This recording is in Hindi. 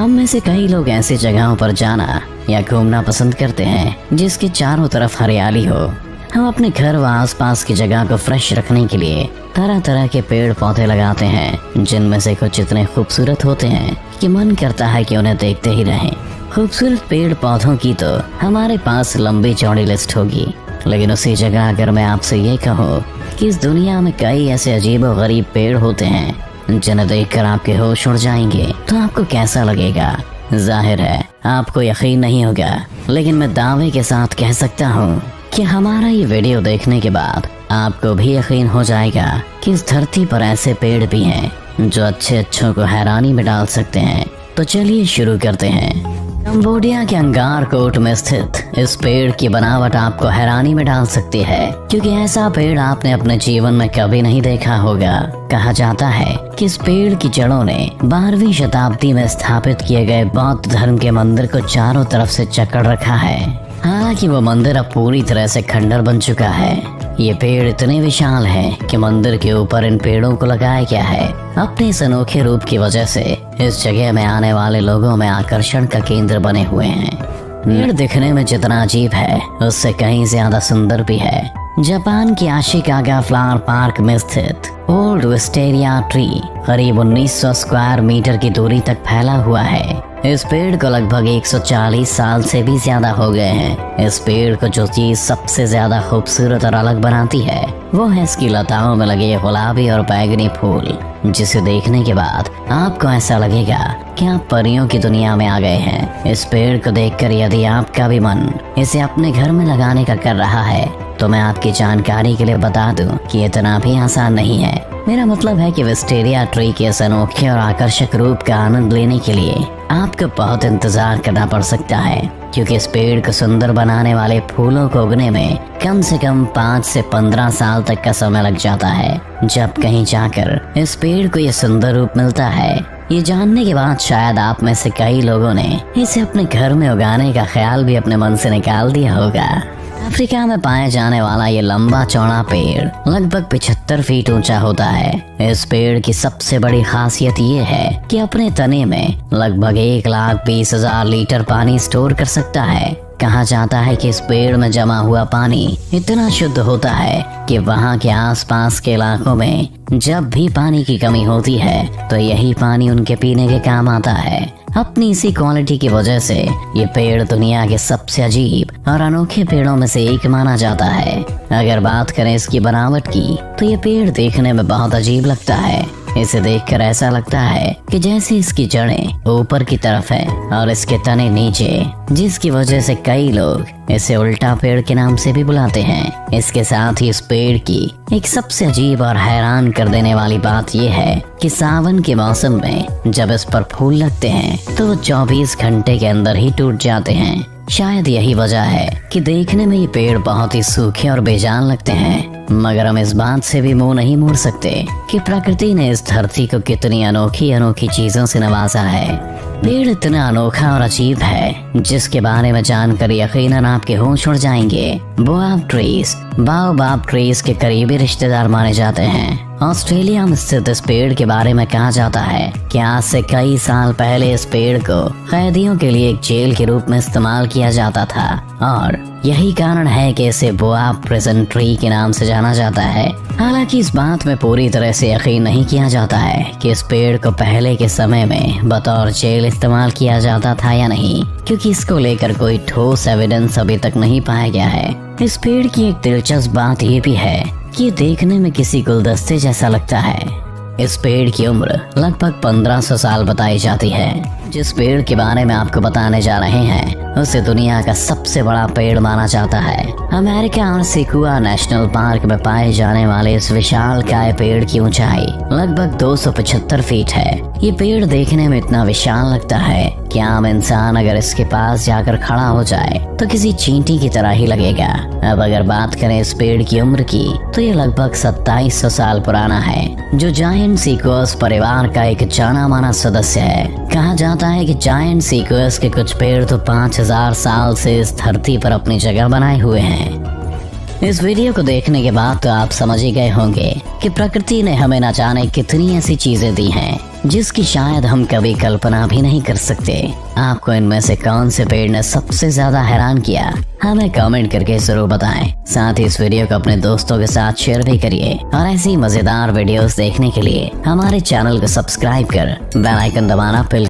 हम में से कई लोग ऐसी जगहों पर जाना या घूमना पसंद करते हैं जिसके चारों तरफ हरियाली हो। हम अपने घर व आसपास की जगह को फ्रेश रखने के लिए तरह तरह के पेड़ पौधे लगाते हैं, जिनमें से कुछ इतने खूबसूरत होते हैं कि मन करता है कि उन्हें देखते ही रहें। खूबसूरत पेड़ पौधों की तो हमारे पास लंबी चौड़ी लिस्ट होगी, लेकिन उसी जगह अगर मैं आपसे ये कहूँ कि इस दुनिया में कई ऐसे अजीब और गरीब पेड़ होते हैं जिन्हें देखकर आपके होश उड़ जाएंगे, तो आपको कैसा लगेगा? जाहिर है आपको यकीन नहीं होगा, लेकिन मैं दावे के साथ कह सकता हूँ कि हमारा ये वीडियो देखने के बाद आपको भी यकीन हो जाएगा कि इस धरती पर ऐसे पेड़ भी हैं जो अच्छों को हैरानी में डाल सकते हैं। तो चलिए शुरू करते हैं। कंबोडिया के अंगारकोट में स्थित इस पेड़ की बनावट आपको हैरानी में डाल सकती है, क्योंकि ऐसा पेड़ आपने अपने जीवन में कभी नहीं देखा होगा। कहा जाता है कि इस पेड़ की जड़ों ने 12वीं शताब्दी में स्थापित किए गए बौद्ध धर्म के मंदिर को चारों तरफ से जकड़ रखा है। हालांकि वो मंदिर अब पूरी तरह से खंडर बन चुका है। ये पेड़ इतने विशाल हैं कि मंदिर के ऊपर इन पेड़ों को लगाया गया है। अपने इस अनोखे रूप की वजह से इस जगह में आने वाले लोगों में आकर्षण का केंद्र बने हुए हैं। पेड़ दिखने में जितना अजीब है, उससे कहीं ज्यादा सुंदर भी है। जापान की आशिकागा फ्लावर पार्क में स्थित ओल्ड विस्टेरिया ट्री करीब 1900 स्क्वायर मीटर की दूरी तक फैला हुआ है। इस पेड़ को लगभग 140 साल से भी ज्यादा हो गए हैं। इस पेड़ को जो चीज सबसे ज्यादा खूबसूरत और अलग बनाती है वो है इसकी लताओं में लगे गुलाबी और बैगनी फूल, जिसे देखने के बाद आपको ऐसा लगेगा कि आप परियों की दुनिया में आ गए हैं। इस पेड़ को देखकर यदि आपका भी मन इसे अपने घर में लगाने का कर रहा है, तो मैं आपकी जानकारी के लिए बता दूं कि इतना भी आसान नहीं है। मेरा मतलब है कि विस्टेरिया ट्री के इस अनोखे और आकर्षक रूप का आनंद लेने के लिए आपको बहुत इंतजार करना पड़ सकता है, क्योंकि इस पेड़ को सुंदर बनाने वाले फूलों को उगने में कम से कम 5 से 15 साल तक का समय लग जाता है। जब कहीं जाकर इस पेड़ को ये सुंदर रूप मिलता है, ये जानने के बाद शायद आप में से कई लोगों ने इसे अपने घर में उगाने का ख्याल भी अपने मन से निकाल दिया होगा। अफ्रीका में पाए जाने वाला ये लंबा चौड़ा पेड़ लगभग 75 फीट ऊंचा होता है। इस पेड़ की सबसे बड़ी खासियत ये है कि अपने तने में लगभग 1,20,000 लीटर पानी स्टोर कर सकता है। कहा जाता है कि इस पेड़ में जमा हुआ पानी इतना शुद्ध होता है कि वहाँ के आसपास के इलाकों में जब भी पानी की कमी होती है तो यही पानी उनके पीने के काम आता है। अपनी इसी क्वालिटी की वजह से ये पेड़ दुनिया के सबसे अजीब और अनोखे पेड़ों में से एक माना जाता है। अगर बात करें इसकी बनावट की, तो ये पेड़ देखने में बहुत अजीब लगता है। इसे देखकर ऐसा लगता है कि जैसे इसकी जड़ें ऊपर की तरफ है और इसके तने नीचे, जिसकी वजह से कई लोग इसे उल्टा पेड़ के नाम से भी बुलाते हैं। इसके साथ ही इस पेड़ की एक सबसे अजीब और हैरान कर देने वाली बात यह है कि सावन के मौसम में जब इस पर फूल लगते हैं तो वो 24 घंटे के अंदर ही टूट जाते हैं। शायद यही वजह है कि देखने में ये पेड़ बहुत ही सूखे और बेजान लगते हैं, मगर हम इस बात से भी मुंह नहीं मोड़ सकते कि प्रकृति ने इस धरती को कितनी अनोखी चीजों से नवाजा है। पेड़ इतना अनोखा और अजीब है जिसके बारे में जानकर यकीनन आपके होश उड़ जाएंगे। बाओबाब ट्रीज के करीबी रिश्तेदार माने जाते हैं। ऑस्ट्रेलिया में स्थित इस पेड़ के बारे में कहा जाता है कि आज से कई साल पहले इस पेड़ को कैदियों के लिए एक जेल के रूप में इस्तेमाल किया जाता था, और यही कारण है कि इसे बोआब प्रिजन ट्री के नाम से जाना जाता है। हालांकि इस बात में पूरी तरह से यकीन नहीं किया जाता है कि इस पेड़ को पहले के समय में बतौर जेल इस्तेमाल किया जाता था या नहीं, क्योंकि इसको लेकर कोई ठोस एविडेंस अभी तक नहीं पाया गया है। इस पेड़ की एक दिलचस्प बात ये भी है कि ये देखने में किसी गुलदस्ते जैसा लगता है। इस पेड़ की उम्र लगभग 1500 साल बताई जाती है। जिस पेड़ के बारे में आपको बताने जा रहे हैं उसे दुनिया का सबसे बड़ा पेड़ माना जाता है। अमेरिका और सिकुआ नेशनल पार्क में पाए जाने वाले इस विशालकाय पेड़ की ऊंचाई लगभग 275 फीट है। ये पेड़ देखने में इतना विशाल लगता है कि आम इंसान अगर इसके पास जाकर खड़ा हो जाए तो किसी चींटी की तरह ही लगेगा। अब अगर बात करें इस पेड़ की उम्र की, तो ये लगभग 2700 साल पुराना है, जो जायंट सीक्वस परिवार का एक जाना माना सदस्य है। कहा जाता है कि जायंट सीक्वस के कुछ पेड़ तो 5000 साल से इस धरती पर अपनी जगह बनाए हुए हैं। इस वीडियो को देखने के बाद तो आप समझ ही गए होंगे कि प्रकृति ने हमें न जाने कितनी ऐसी चीजें दी हैं जिसकी शायद हम कभी कल्पना भी नहीं कर सकते। आपको इनमें से कौन से पेड़ ने सबसे ज्यादा हैरान किया, हमें कमेंट करके जरूर बताएं। साथ ही इस वीडियो को अपने दोस्तों के साथ शेयर भी करिए और ऐसी मजेदार वीडियोस देखने के लिए हमारे चैनल को सब्सक्राइब कर बेल आइकन दबाना